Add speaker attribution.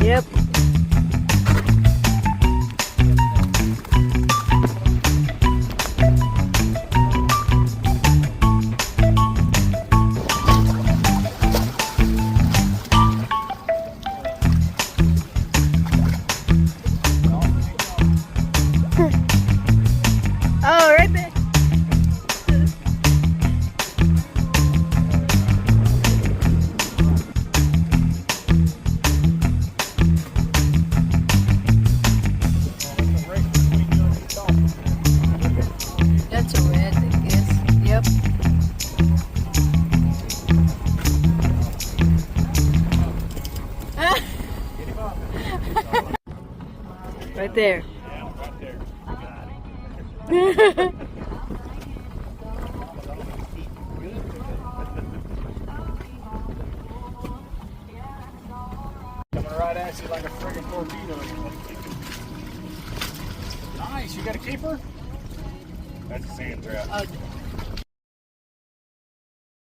Speaker 1: Yep. Oh, right there. That's a red, I guess. Yep. Right there.
Speaker 2: Coming right at you like a friggin' torpedo. Nice, you got a keeper? That's a sand trap.